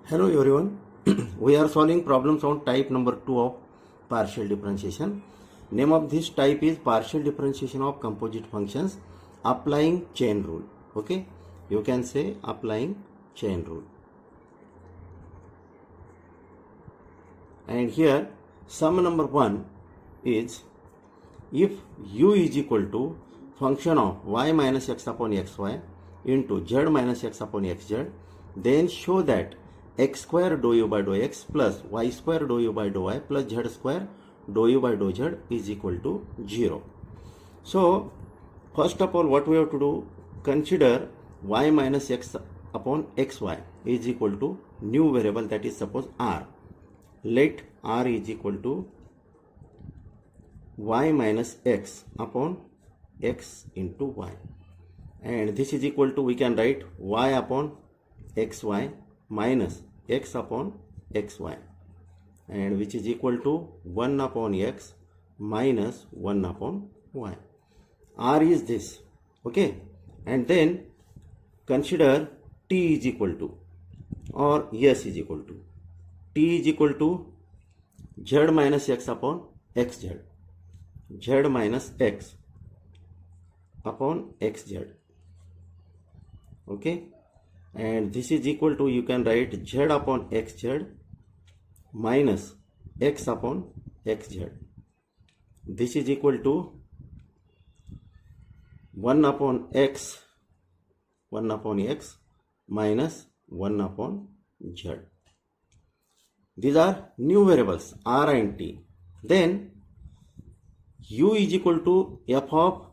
Hello everyone, we are solving problems on type number 2 of partial differentiation. Name of this type is partial differentiation of composite functions applying chain rule. Okay, you can say applying chain rule. And here sum number 1 is if u is equal to function of y minus x upon xy into z minus x upon xz, then show that x square dou u by dou x plus y square dou u by dou y plus z square dou u by dou z is equal to 0. So first of all, what we have to do, consider y minus x upon xy is equal to new variable, that is suppose r. Let r is equal to y minus x upon x into y, and this is equal to, we can write y upon xy minus x upon xy, and which is equal to 1 upon x minus 1 upon y. R is this, okay, and then consider t is equal to, or s is equal to, t is equal to z minus x upon xz, z minus x upon xz, okay, and this is equal to, you can write z upon xz minus x upon xz. This is equal to 1 upon x minus 1 upon z. These are new variables r and t. Then u is equal to f of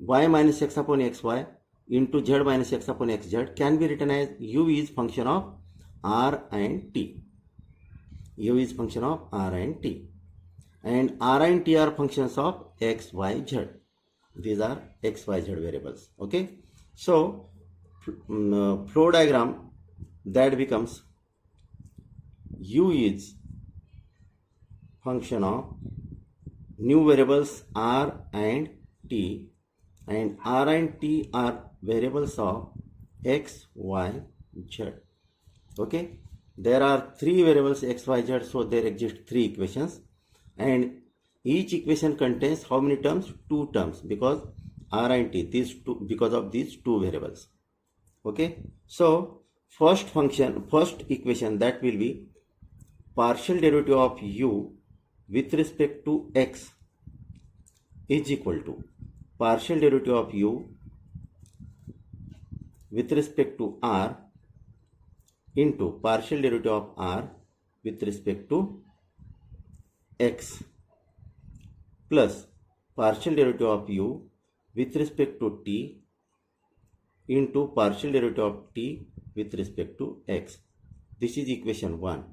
y minus x upon xy into z minus x upon xz can be written as u is function of r and t. U is function of r and t, and r and t are functions of x, y, z. These are x, y, z variables. Okay, so flow diagram that becomes u is function of new variables r and t, and r and t are variables of x, y, z. Okay, there are three variables x, y, z, so there exist three equations, and each equation contains how many terms? Two terms, because r and t, these two, because of these two variables. Okay, so first equation, that will be partial derivative of u with respect to x is equal to partial derivative of u with respect to r into partial derivative of r with respect to x plus partial derivative of u with respect to t into partial derivative of t with respect to x. This is equation 1.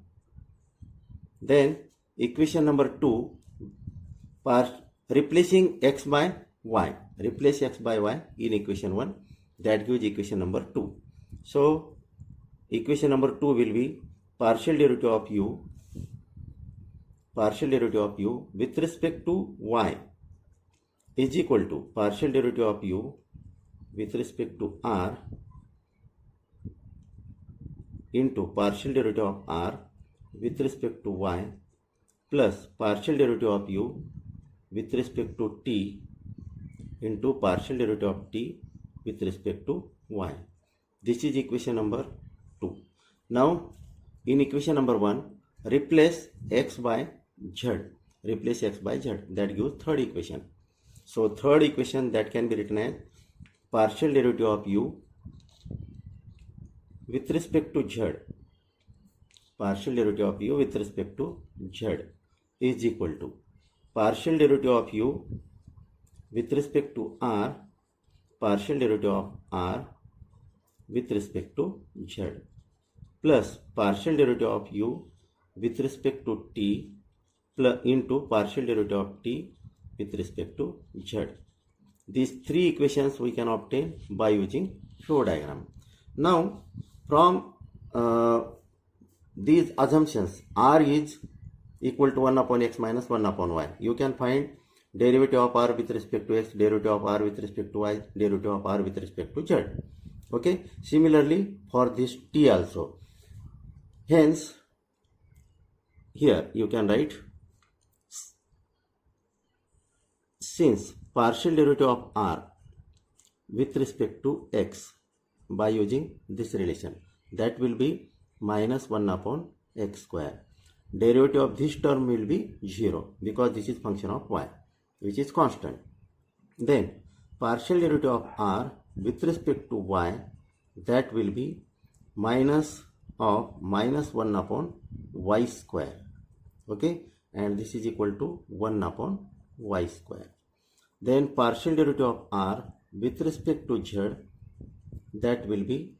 Then equation number 2, replacing x by y, replace x by y in equation 1, that gives equation number 2. So equation number 2 will be partial derivative of u with respect to y is equal to partial derivative of u with respect to r into partial derivative of r with respect to y plus partial derivative of u with respect to t into partial derivative of t with respect to y. This is equation number 2. Now in equation number 1, replace x by z, that gives third equation. So third equation, that can be written as partial derivative of u with respect to z, partial derivative of u with respect to z is equal to partial derivative of u with respect to r, partial derivative of r with respect to z plus partial derivative of u with respect to t plus into partial derivative of t with respect to z. These three equations we can obtain by using flow diagram. Now from these assumptions, r is equal to 1 upon x minus 1 upon y, you can find derivative of r with respect to x, derivative of r with respect to y, derivative of r with respect to z. Okay, similarly for this t also, Hence, here you can write, since partial derivative of r with respect to x by using this relation, that will be minus 1 upon x square. Derivative of this term will be 0 because this is function of y, which is constant. Then partial derivative of r with respect to y, that will be minus of minus 1 upon y square. Okay, and this is equal to 1 upon y square. Then partial derivative of r with respect to z, that will be,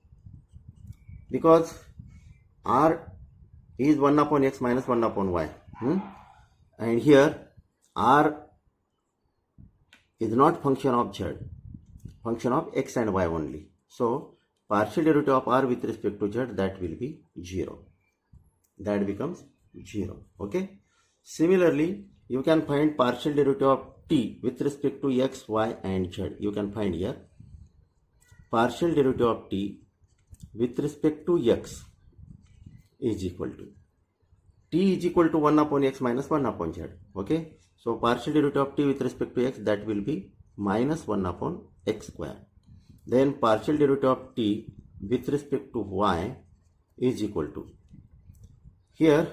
because r is 1 upon x minus 1 upon y, and here r is not function of z, function of x and y only. So partial derivative of r with respect to z, that will be 0. That becomes 0. Okay. Similarly, you can find partial derivative of t with respect to x, y and z. You can find here partial derivative of t with respect to x is equal to t is equal to 1 upon x minus 1 upon z. Okay. So partial derivative of t with respect to x, that will be minus 1 upon x square. Then partial derivative of t with respect to y is equal to, here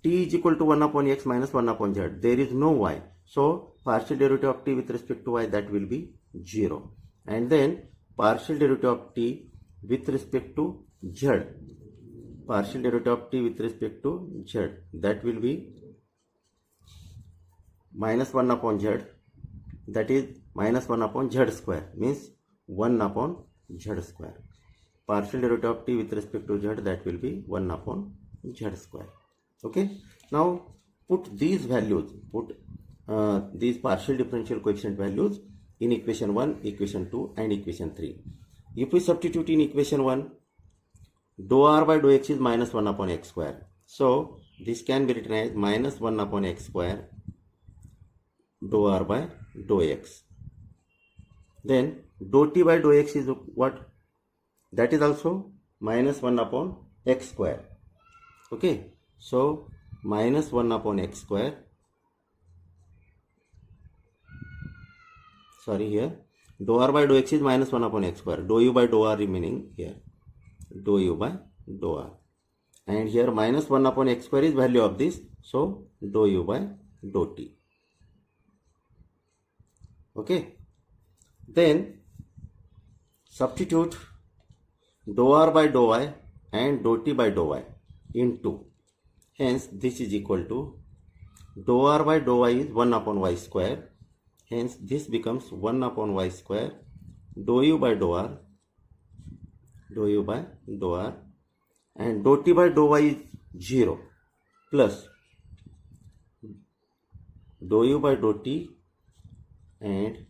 t is equal to 1 upon x minus 1 upon z. There is no y. So partial derivative of t with respect to y, that will be 0. And then partial derivative of t with respect to z, partial derivative of t with respect to z, that will be minus 1 upon z, that is minus 1 upon z square, means 1 upon z square. Partial derivative of t with respect to z, that will be 1 upon z square. Okay. Now put these values, these partial differential coefficient values in equation 1, equation 2 and equation 3. If we substitute in equation 1, dou r by dou x is minus 1 upon x square. So this can be written as minus 1 upon x square dou r by dou x. Then dou t by dou x is what? That is also minus 1 upon x square. Okay. So minus 1 upon x square, sorry, here dou r by dou x is minus 1 upon x square, dou u by dou r remaining here, dou u by dou r, and here minus 1 upon x square is value of this, so dou u by dou t. Okay. Then substitute dou r by dou y and dou t by dou y into, hence this is equal to dou r by dou y is 1 upon y square, hence this becomes 1 upon y square dou u by dou r, dou u by dou r, and dou t by dou y is 0 plus dou u by dou t and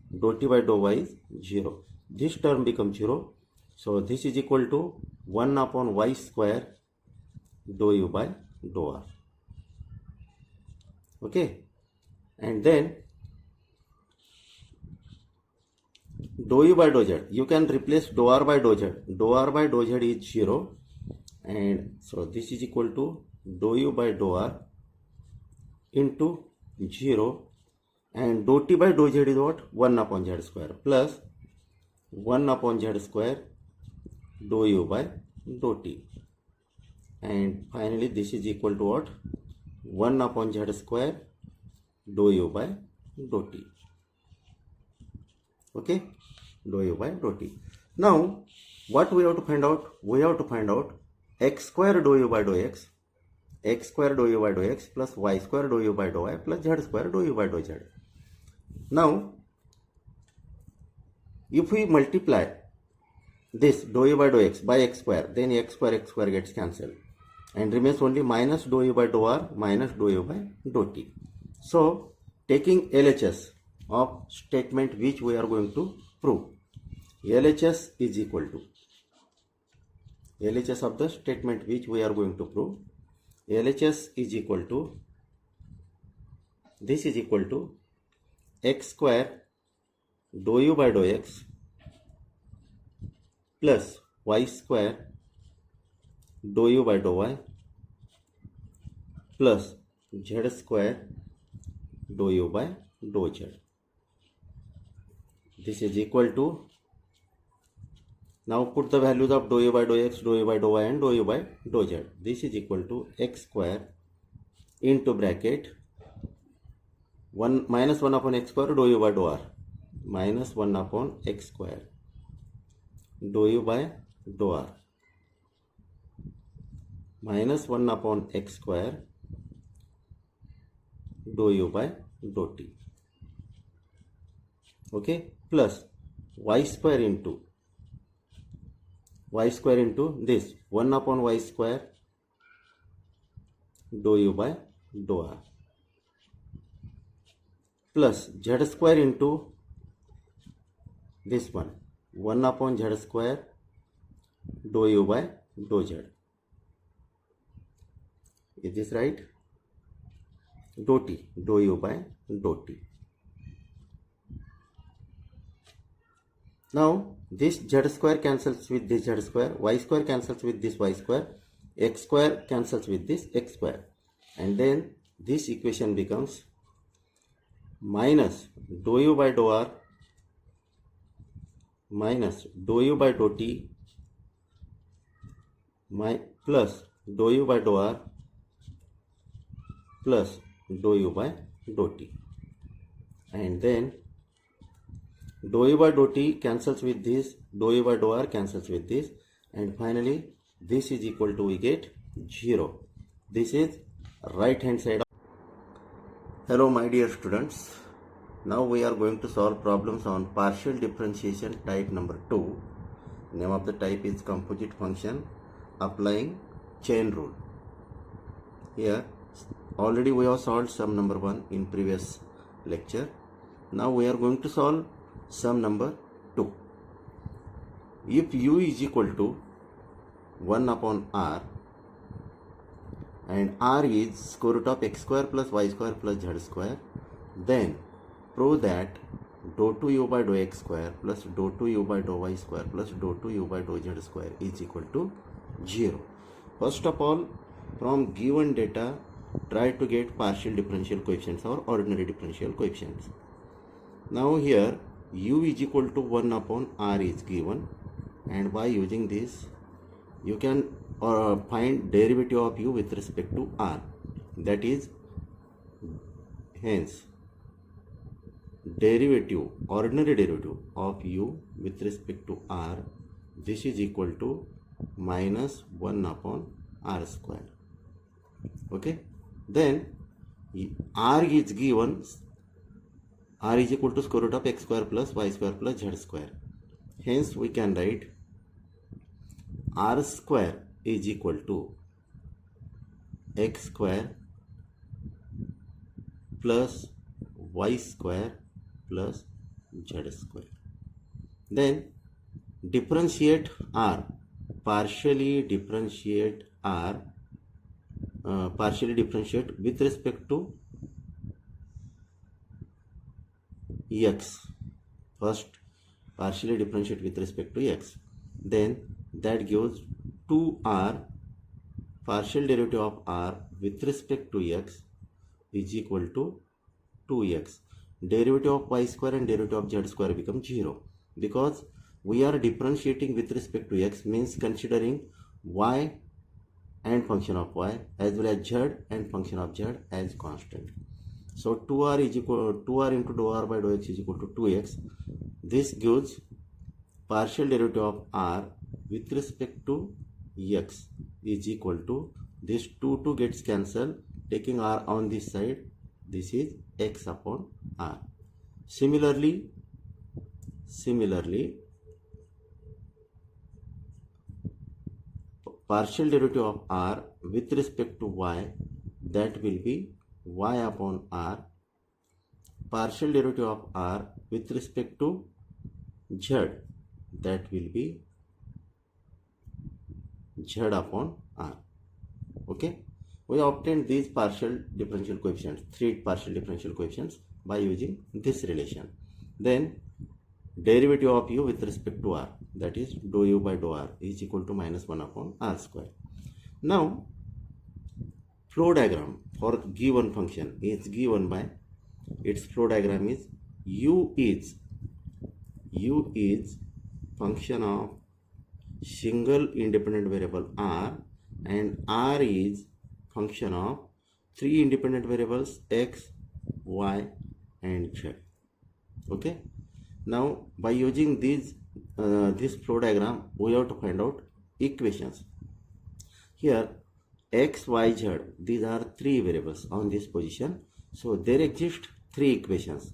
dou t by dou y is 0. This term becomes 0. So this is equal to 1 upon y square dou u by dou r. Okay. And then dou u by dou z, you can replace dou r by dou z. Dou r by dou z is 0, and so this is equal to dou u by dou r into 0, and dou t by dou z is what? 1 upon z square plus 1 upon z square dou u by dou t, and finally this is equal to what? 1 upon z square dou u by dou t. Okay, dou u by dou t. Now what we have to find out? We have to find out x square dou u by dou x, x square dou u by dou x plus y square dou u by dou y plus z square dou u by dou z. Now if we multiply this dou u by dou x by x square, then x square gets cancelled and remains only minus dou u by dou r minus dou u by dou t. So taking LHS of statement which we are going to prove, LHS is equal to, LHS of the statement which we are going to prove, LHS is equal to, this is equal to x square dou u by dou x plus y square dou u by dou y plus z square dou u by dou z. This is equal to, now put the values of dou u by dou x, dou u by dou y and dou u by dou z. This is equal to x square into bracket 1 minus 1 upon x square dou u by dou r minus 1 upon x square dou u by dou r minus 1 upon x square dou u by dou t. Okay, plus y square into this 1 upon y square dou u by dou r plus z square into this one 1 upon z square dou u by dou z. Is this right? Dou t, dou u by dou t. Now this z square cancels with this z square, y square cancels with this y square, x square cancels with this x square, and then this equation becomes minus dou u by dou r minus dou u by dou t plus dou u by dou r plus dou u by dou t, and then dou u by dou t cancels with this, dou u by dou r cancels with this, and finally this is equal to, we get 0. This is right hand side of. Hello my dear students, now we are going to solve problems on partial differentiation type number 2. Name of the type is composite function applying chain rule. Here already we have solved sum number 1 in previous lecture. Now we are going to solve sum number 2. If u is equal to 1 upon r and r is square root of x square plus y square plus z square, then prove that dou 2u by dou x square plus dou 2u by dou y square plus dou 2u by dou z square is equal to 0. First of all, from given data, try to get partial differential coefficients or ordinary differential coefficients. Now here u is equal to 1 upon r is given, and by using this you can find derivative of u with respect to r. That is, hence derivative, ordinary derivative of u with respect to r, this is equal to minus 1 upon r square. Okay, then r is given, r is equal to square root of x square plus y square plus z square. Hence we can write r square is equal to x square plus y square plus z square. Then differentiate r, partially differentiate r, with respect to x. First partially differentiate with respect to x, then that gives 2r, partial derivative of r with respect to x is equal to 2x. Derivative of y square and derivative of z square become 0, because we are differentiating with respect to x, means considering y and function of y as well as z and function of z as constant. So 2r is equal to 2r into dou r by dou x is equal to 2x. This gives partial derivative of r with respect to x is equal to, this 2 gets cancelled, taking r on this side, this is x upon r. Similarly partial derivative of r with respect to y, that will be y upon r. Partial derivative of r with respect to z, that will be z upon r. Okay, we obtained these partial differential coefficients, 3 partial differential coefficients, by using this relation. Then derivative of u with respect to r, that is dou u by dou r, is equal to minus 1 upon r square. Now flow diagram for given function is given by its flow diagram is u is function of single independent variable r, and r is function of three independent variables x, y, and z. Okay, now by using this flow diagram we have to find out equations. Here x, y, z, these are three variables on this position, so there exist three equations,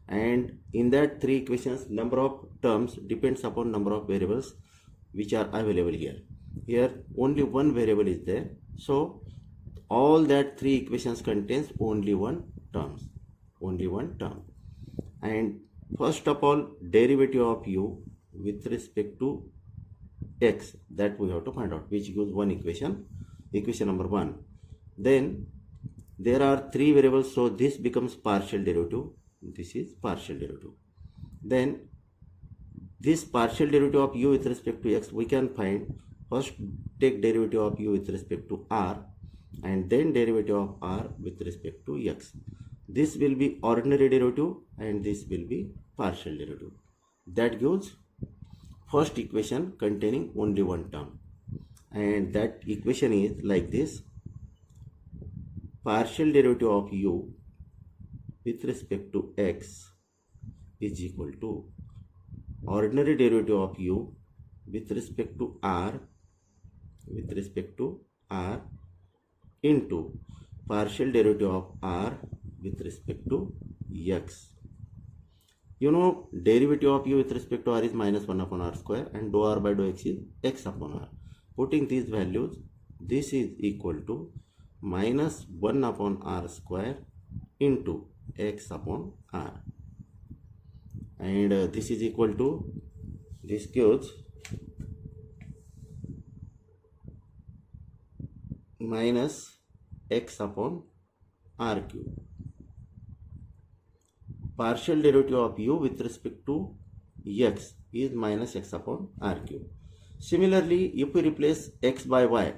and in that three equations number of terms depends upon number of variables which are available here. Here only one variable is there, so all that three equations contains only one term. And first of all, derivative of u with respect to x, that we have to find out, which gives one equation number 1. Then there are three variables, so this becomes partial derivative, this is partial derivative. Then this partial derivative of u with respect to x we can find. First take derivative of u with respect to r, and then derivative of r with respect to x. This will be ordinary derivative and this will be partial derivative. That gives first equation containing only one term, and that equation is like this: partial derivative of u with respect to x is equal to ordinary derivative of u with respect to r into partial derivative of r with respect to x. You know, derivative of u with respect to r is minus 1 upon r square, and dou r by dou x is x upon r. Putting these values, this is equal to minus 1 upon r square into x upon r, and this is equal to, this gives minus x upon r cube. Partial derivative of u with respect to x is minus x upon r cube. Similarly, if we replace x by y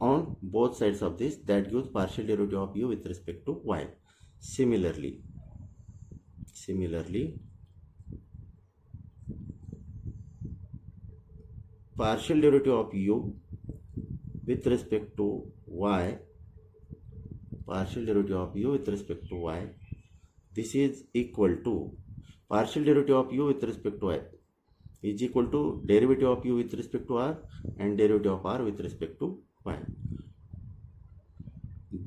on both sides of this, that gives partial derivative of u with respect to y. Similarly, partial derivative of u with respect to y, this is equal to partial derivative of u with respect to y is equal to derivative of u with respect to r and derivative of r with respect to y.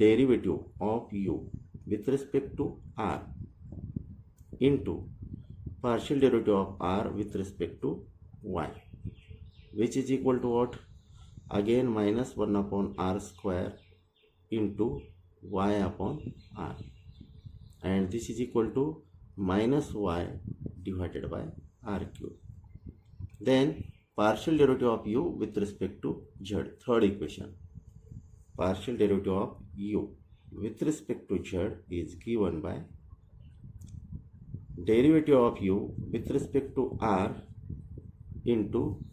Derivative of u with respect to r into partial derivative of r with respect to y, which is equal to what? Again minus 1 upon r square into y upon r, and this is equal to minus y divided by r cube. Then partial derivative of u with respect to z, third equation. Partial derivative of u with respect to z is given by derivative of u with respect to r into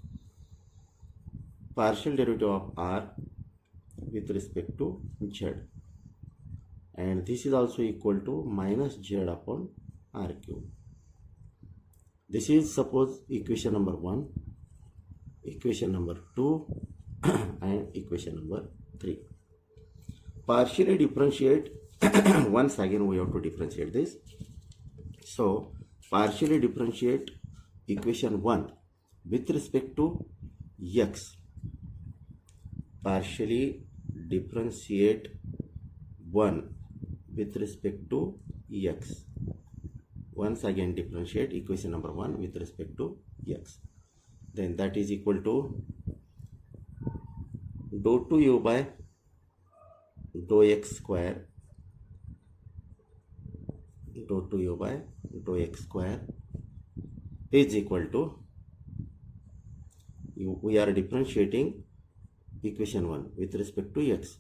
partial derivative of r with respect to z, and this is also equal to minus z upon r cube. This is suppose equation number 1, equation number 2 and equation number 3. Partially differentiate once again we have to differentiate this. So partially differentiate equation 1 with respect to x. Partially differentiate 1 with respect to x. Once again differentiate equation number 1 with respect to x. Then that is equal to dou 2u by dou x square, dou 2u by dou x square is equal to, we are differentiating equation 1 with respect to x.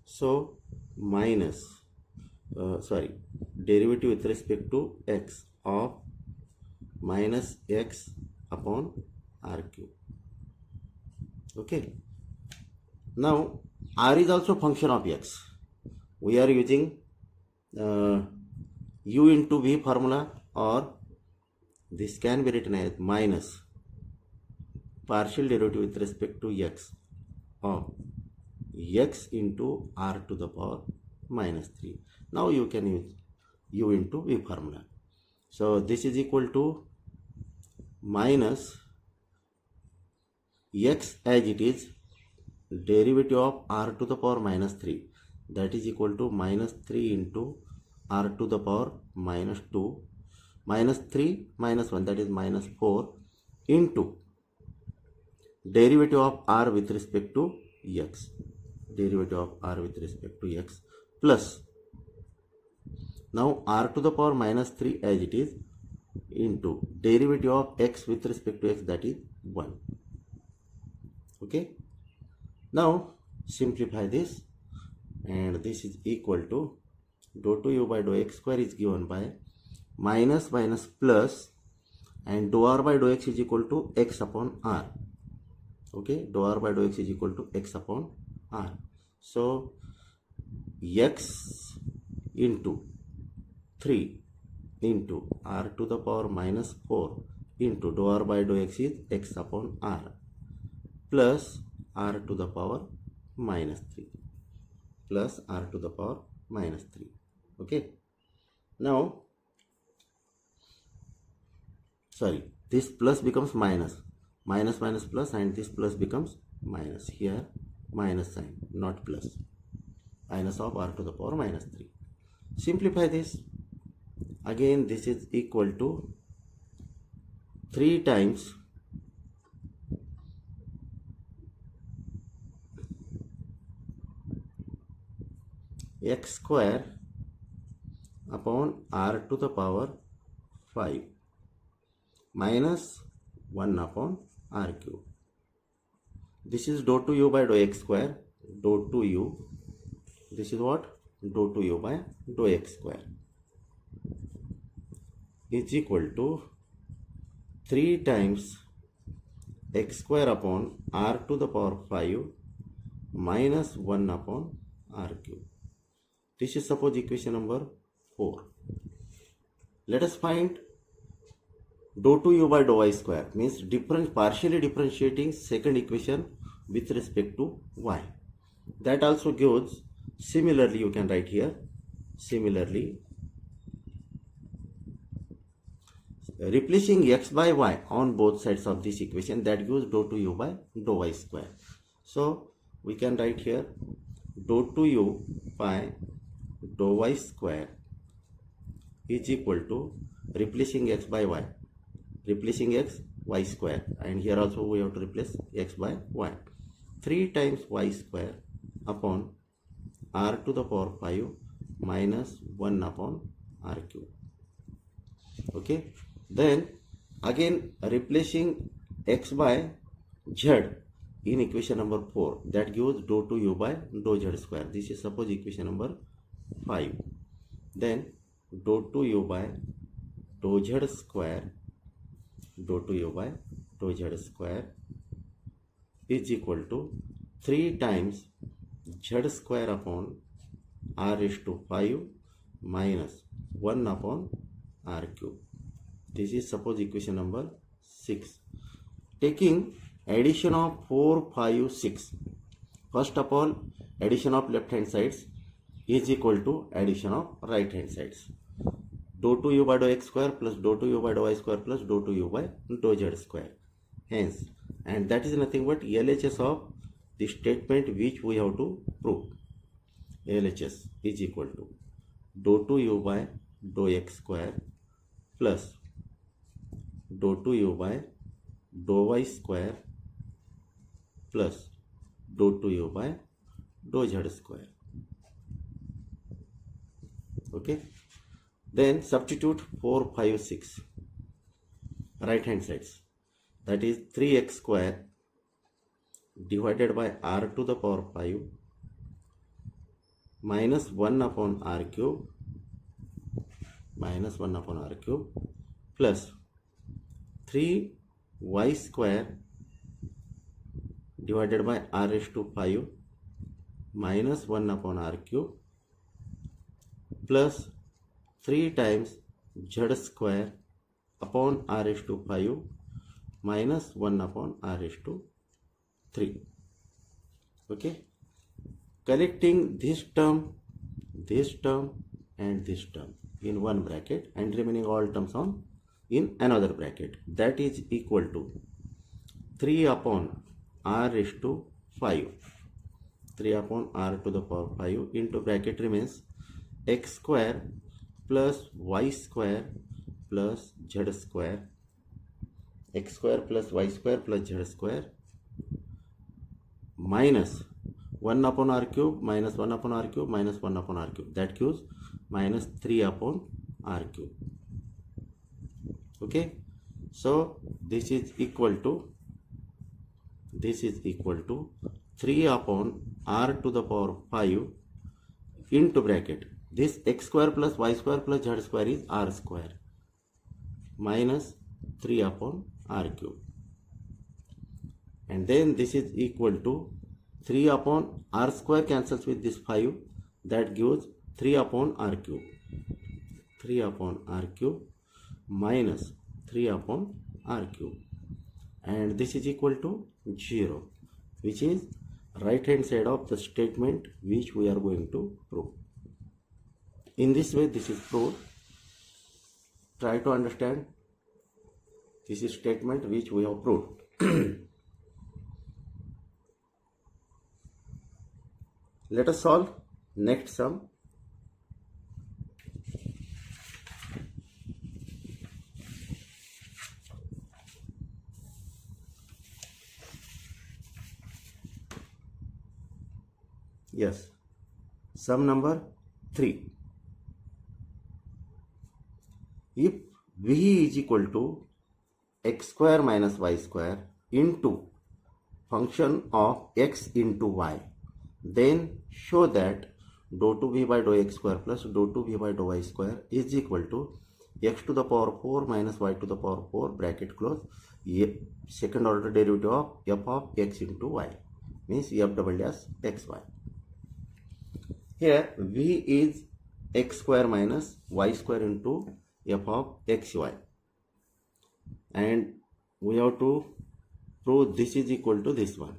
So minus derivative with respect to x of minus x upon r cube. Okay, Now r is also function of x. We are using u into v formula, or this can be written as minus partial derivative with respect to x of x into r to the power minus 3. Now you can use u into v formula. So this is equal to minus x as it is, derivative of r to the power minus 3, that is equal to minus 3 into r to the power minus 2, minus 3 minus 1, that is minus 4, into derivative of r with respect to x, derivative of r with respect to x, plus now r to the power minus 3 as it is, into derivative of x with respect to x, that is 1. Okay, now simplify this, and this is equal to dou 2u by dou x square is given by minus minus plus, and dou r by dou x is equal to x upon r. Okay, dou r by dou x is equal to x upon r. So x into 3 into r to the power minus 4 into dou r by dou x is x upon r, plus r to the power minus 3, plus r to the power minus 3. Okay, now sorry, this plus becomes minus, minus minus plus, and this plus becomes minus. Here minus sign, not plus, minus of r to the power minus 3. Simplify this. Again this is equal to 3 times x square upon r to the power 5 minus 1 upon r cube. This is dou 2u by dou x square, dou 2u, this is what, dou 2u by dou x square, is equal to 3 times x square upon r to the power 5 minus 1 upon r cube. This is suppose equation number 4. Let us find dou 2u by dou y square, means partially differentiating second equation with respect to y. That also gives, similarly you can write here, similarly replacing x by y on both sides of this equation, that gives dou 2u by dou y square. So we can write here dou 2u by dou y square is equal to, replacing x by y, replacing x, y square, and here also we have to replace x by y, 3 times y square upon r to the power 5 minus 1 upon r cube. Okay, then again replacing x by z in equation number 4, that gives dou 2u by dou z square. This is suppose equation number 5. Then dou 2u by dou z square, dou 2u by dou z square is equal to 3 times z square upon r raised to 5 minus 1 upon r cube. This is suppose equation number 6. Taking addition of 4, 5, 6. First of all, addition of left hand sides is equal to addition of right hand sides. Dou 2u by dou x square plus dou 2u by dou y square plus dou 2u by dou z square. Hence, and that is nothing but LHS of the statement which we have to prove. LHS is equal to dou 2u by dou x square plus dou 2u by dou y square plus dou 2u by dou z square. Okay, then substitute 4, 5, 6 right hand sides, that is 3x square divided by r to the power 5 minus 1 upon r cube, minus 1 upon r cube plus 3y square divided by r raised to 5 minus 1 upon r cube plus 3 times z square upon r raised to 5 minus 1 upon r raised to 3. Okay, collecting this term and this term in one bracket and remaining all terms on in another bracket, that is equal to 3 upon r raised to 5, 3 upon r to the power 5 into bracket remains x square plus y square plus z square, x square plus y square plus z square minus 1 upon r cube minus 1 upon r cube minus 1 upon r cube, that gives minus 3 upon r cube. Okay, so this is equal to 3 upon r to the power 5 into bracket this x square plus y square plus z square is r square minus 3 upon r cube, and then this is equal to 3 upon r square cancels with this 5, that gives 3 upon r cube, 3 upon r cube minus 3 upon r cube, and this is equal to 0, which is right hand side of the statement which we are going to prove. In this way this is proved. Try to understand this is statement which we have proved. Let us solve next sum. Yes, sum number 3. If v is equal to x square minus y square into function of x into y, then show that dou 2v by dou x square plus dou 2v by dou y square is equal to x to the power 4 minus y to the power 4 bracket close second order derivative of f of x into y, means f double dash xy. Here v is x square minus y square into f of xy, and we have to prove this is equal to this one.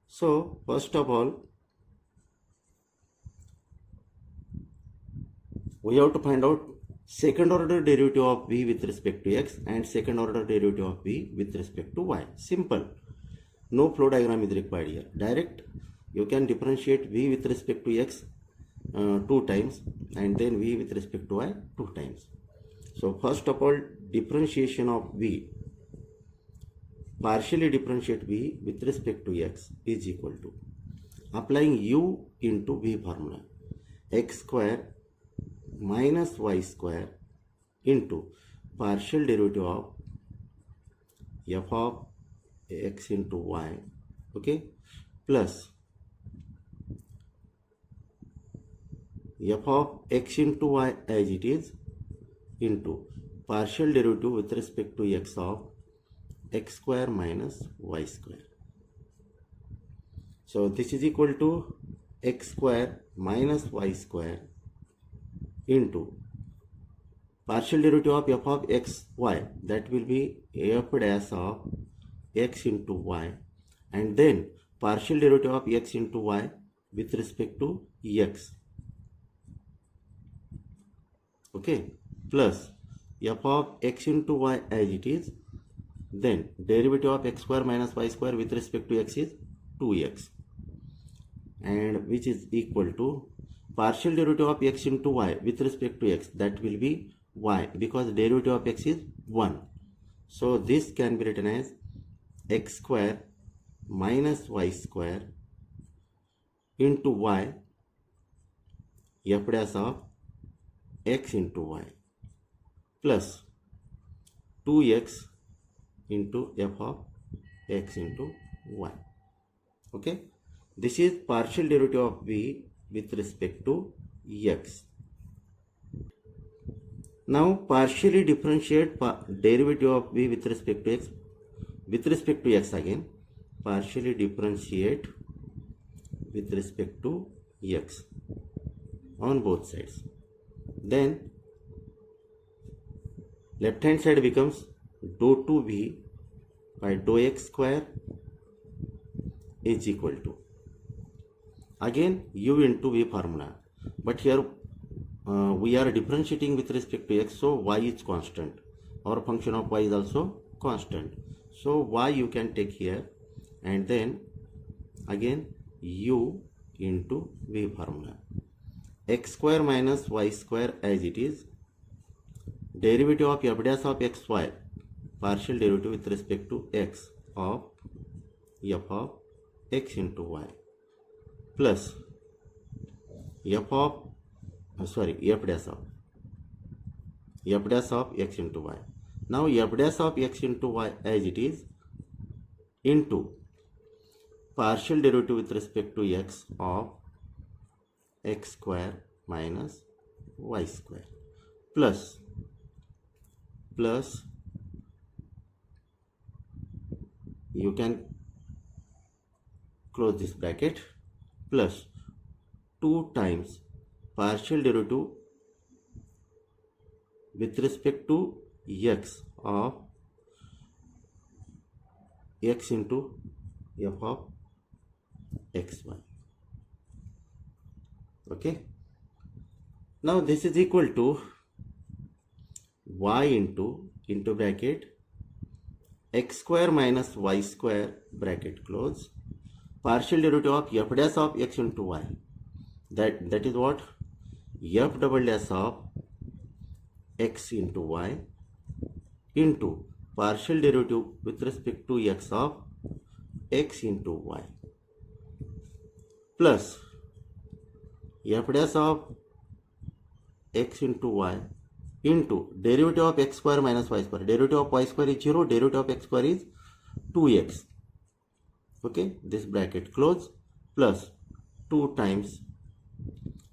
So first of all we have to find out second order derivative of v with respect to x and second order derivative of v with respect to y. Simple, no flow diagram is required here. Direct you can differentiate v with respect to x 2 times and then v with respect to y 2 times. So first of all, differentiation of v, partially differentiate v with respect to x is equal to applying u into v formula, x square minus y square into partial derivative of f of x into y, okay, plus f of x into y as it is into partial derivative with respect to x of x square minus y square. So this is equal to x square minus y square into partial derivative of f of x y, that will be f dash of x into y, and then partial derivative of x into y with respect to x, okay, plus f of x into y as it is, then derivative of x square minus y square with respect to x is 2x, and which is equal to partial derivative of x into y with respect to x, that will be y, because derivative of x is 1. So this can be written as x square minus y square into y f dash of x into y plus 2x into f of x into y. Okay, this is partial derivative of v with respect to x. Now partially differentiate derivative of v with respect to x with respect to x again. Partially differentiate with respect to x on both sides. Then left hand side becomes dou 2v by dou x square is equal to, again u into v formula, but here we are differentiating with respect to x, so y is constant. Our function of y is also constant, so y you can take here, and then again u into v formula. X square minus y square as it is, derivative of f dash of xy, partial derivative with respect to x of f of x into y, plus f dash of x into y. Now f dash of x into y as it is, into partial derivative with respect to x of x square minus y square, plus you can close this bracket, plus 2 times partial derivative with respect to x of x into f of xy. Okay, now this is equal to y into bracket x square minus y square bracket close, partial derivative of f dash of x into y, that is what, f double dash of x into y into partial derivative with respect to x of x into y, plus f dash of x into y into derivative of x square minus y square. Derivative of y square is 0, derivative of x square is 2x. Okay, this bracket close, plus 2 times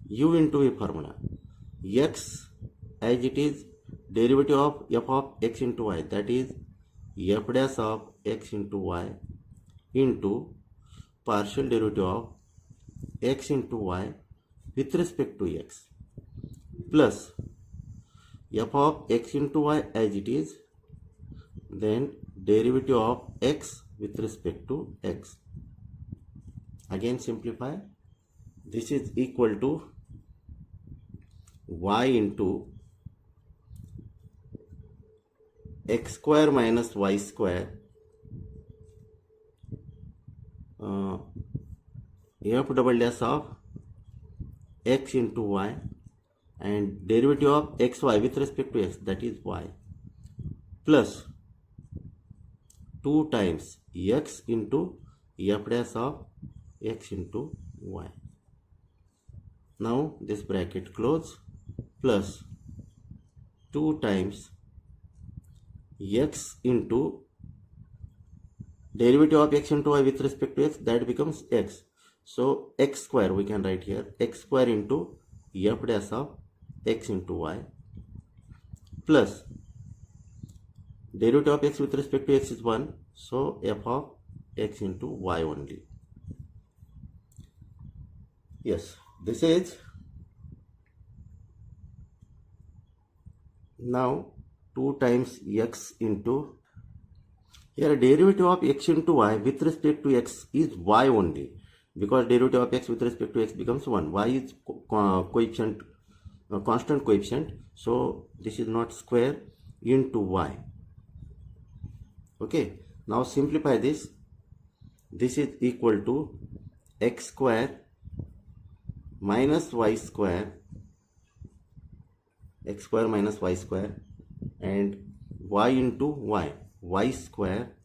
u into v formula. X as it is, derivative of f of x into y, that is f dash of x into y into partial derivative of x into y with respect to x, plus f of x into y as it is, then derivative of x with respect to x. Again simplify, this is equal to y into x square minus y square f double dash of x into y and derivative of xy with respect to x, that is y, plus 2 times x into f dash of x into y. Now this bracket close, plus 2 times x into derivative of x into y with respect to x, that becomes x. So x square we can write here, x square into f dash of x into y, plus derivative of x with respect to x is 1, so f of x into y only. Yes, this is now 2 times x into, here derivative of x into y with respect to x is y only, because derivative of x with respect to x becomes 1. Y is coefficient, constant coefficient, so this is not square, into y. Okay, now simplify this. This is equal to x square minus y square, x square minus y square, and y into y square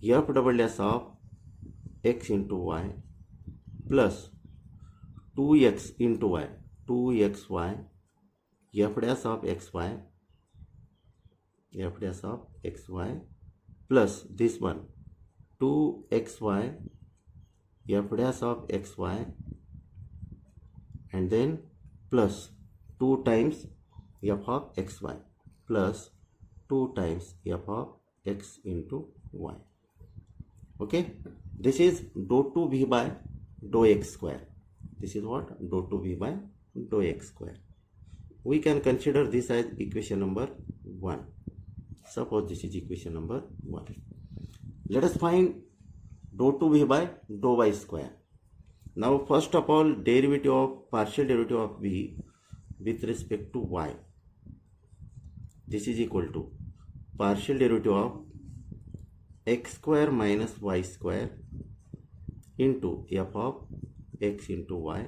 f double dash of x into y plus 2x into y, 2xy f dash of xy, f dash of xy, plus this one 2xy f dash of xy, and then plus 2 times f of xy plus 2 times f of x into y. Okay, this is dou 2v by dou x square. This is what? Dou 2v by dou x square. We can consider this as equation number 1. Suppose this is equation number 1. Let us find dou 2v by dou y square. Now first of all, derivative of partial derivative of v with respect to y. This is equal to partial derivative of x square minus y square into f of x into y.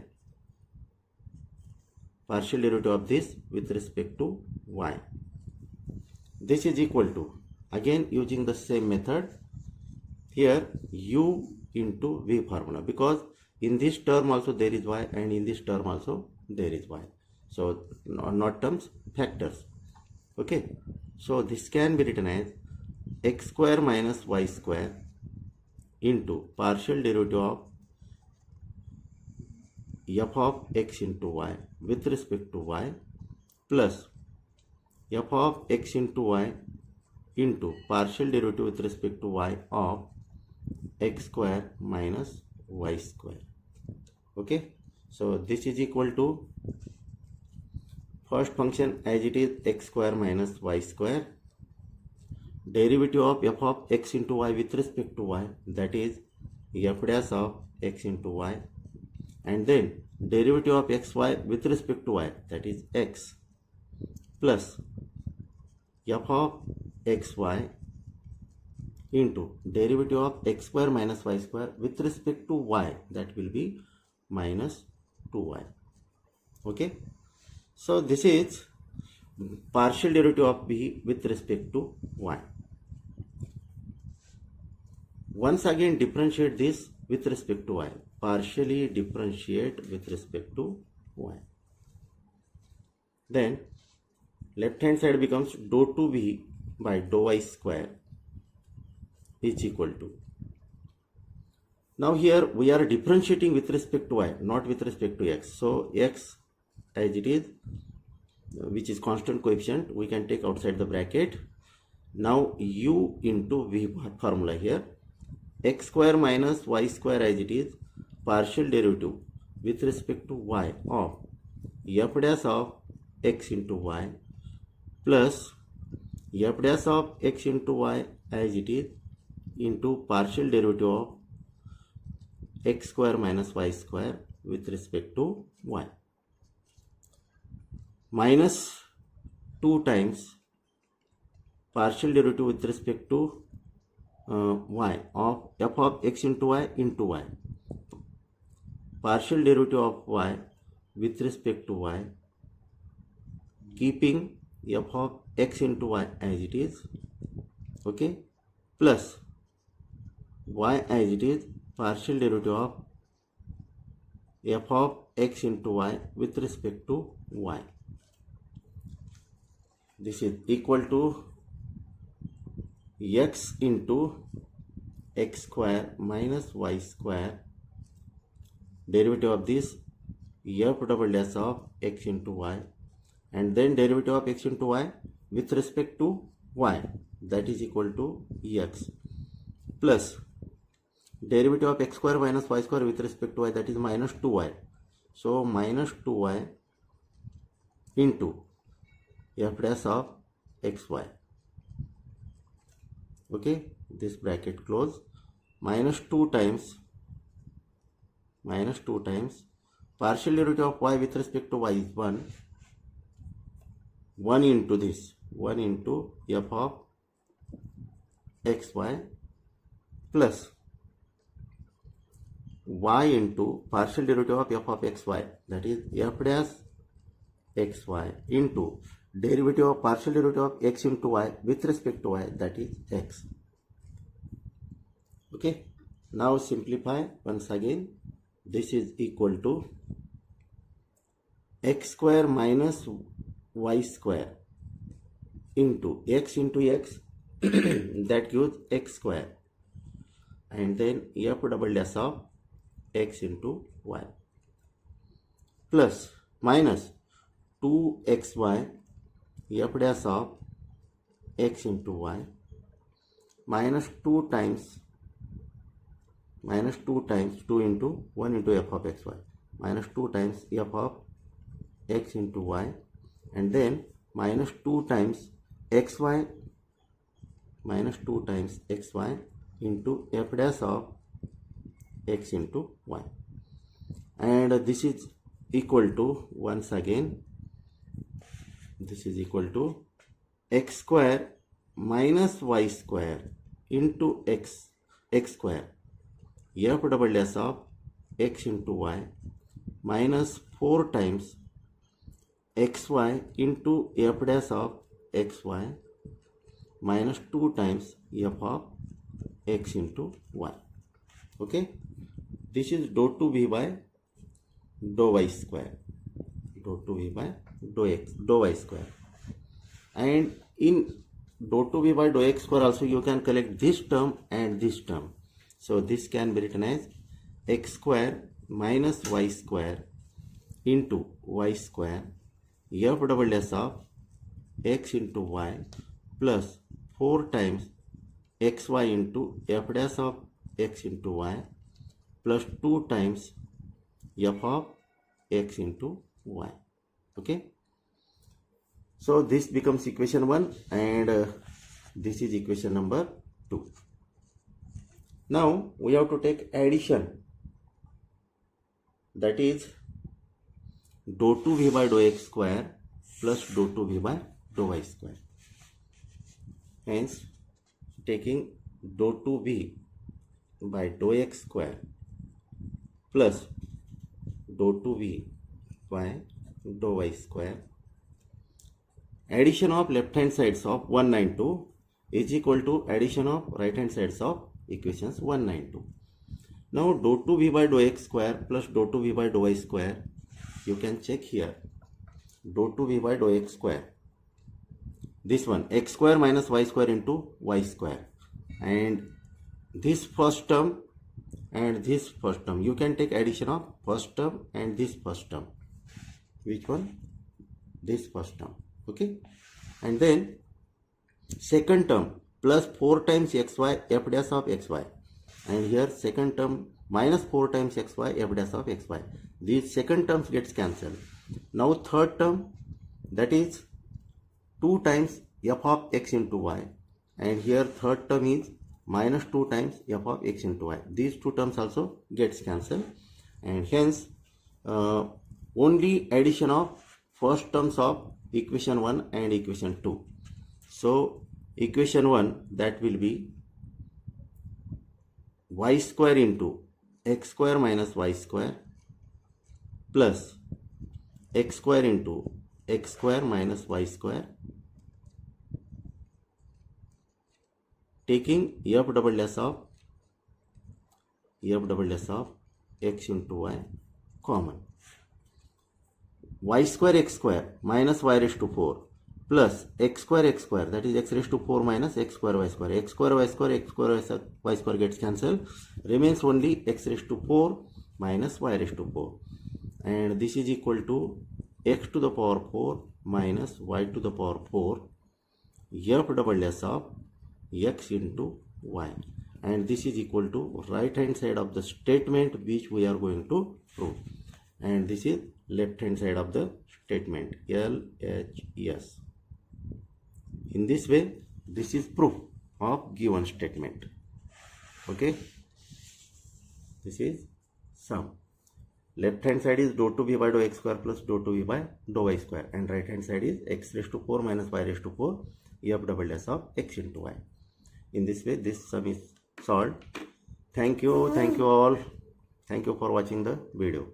Partial derivative of this with respect to y. This is equal to, again using the same method, here u into v formula, because in this term also there is y and in this term also there is y. So not terms, factors. Okay, so this can be written as x square minus y square into partial derivative of f of x into y with respect to y plus f of x into y into partial derivative with respect to y of x square minus y square. Okay, so this is equal to first function as it is x square minus y square, derivative of f of x into y with respect to y, that is f dash of x into y, and then derivative of xy with respect to y, that is x, plus f of xy into derivative of x square minus y square with respect to y, that will be minus 2y. Okay, so this is partial derivative of b with respect to y. Once again differentiate this with respect to y. Partially differentiate with respect to y. Then left hand side becomes dou 2v by dou y square is equal to. Now here we are differentiating with respect to y, not with respect to x. So x as it is, which is constant coefficient, we can take outside the bracket. Now u into v formula here, x square minus y square as it is, partial derivative with respect to y of f dash of x into y plus f dash of x into y as it is into partial derivative of x square minus y square with respect to y, minus 2 times partial derivative with respect to y of f of x into y, partial derivative of y with respect to y, keeping f of x into y as it is, okay, plus y as it is, partial derivative of f of x into y with respect to y. This is equal to x into x square minus y square, derivative of this f double dash of x into y, and then derivative of x into y with respect to y, that is equal to x, plus derivative of x square minus y square with respect to y, that is minus 2y. So minus 2y into f dash of xy. Okay, this bracket close, minus 2 times partial derivative of y with respect to y is 1 into this, 1 into f of xy plus y into partial derivative of f of xy, that is f dash xy into derivative of partial derivative of x into y with respect to y, that is x. Okay, now simplify once again. This is equal to x square minus y square into x that gives x square, and then f double dash of x into y plus minus 2xy f dash of x into y minus 2 times minus 2 times 2 into 1 into f of xy minus 2 times f of x into y, and then minus 2 times xy minus 2 times xy into f dash of x into y, and this is equal to, once again, this is equal to x square minus y square into x square f double dash of x into y minus 4 times xy into f dash of xy minus 2 times f of x into y. Okay, this is dou 2v by dou y square, dou 2v by dou y square, and in dou 2v by dou x square also you can collect this term and this term. So this can be written as x square minus y square into y square f double dash of x into y plus 4 times xy into f dash of x into y plus 2 times f of x into y. Okay, so this becomes equation 1 and this is equation number 2. Now we have to take addition, that is dou 2v by dou x square plus dou 2v by dou y square. Hence, taking dou 2v by dou x square plus dou 2v by dou y square, addition of left hand sides of 192 is equal to addition of right hand sides of equations 192. Now dou 2v by dou x square plus dou 2v by dou y square, you can check here dou 2v by dou x square, this one x square minus y square into y square, and this first term and this first term, you can take addition of first term and this first term. Which one? This first term. Okay, and then second term plus 4 times xy f dash of xy, and here second term minus 4 times xy f dash of xy. These second terms gets cancelled. Now third term, that is 2 times f of x into y, and here third term is minus 2 times f of x into y. These two terms also gets cancelled, and hence only addition of first terms of equation 1 and equation 2. So equation 1, that will be y square into x square minus y square plus x square into x square minus y square, taking f double dash of x into y common. Y square x square minus y raised to 4 plus x square, that is x raised to 4 minus x square y square. X square y square gets cancelled, remains only x raised to 4 minus y raised to 4, and this is equal to x to the power 4 minus y to the power 4 f double dash of x into y, and this is equal to right hand side of the statement which we are going to prove, and this is left hand side of the statement, LHS. In this way, this is proof of given statement. Okay, this is sum. Left hand side is dou 2v by dou x square plus dou 2v by dou y square, and right hand side is x raised to 4 minus y raised to 4 f double dash of x into y. In this way, this sum is solved. Thank you all. Thank you for watching the video.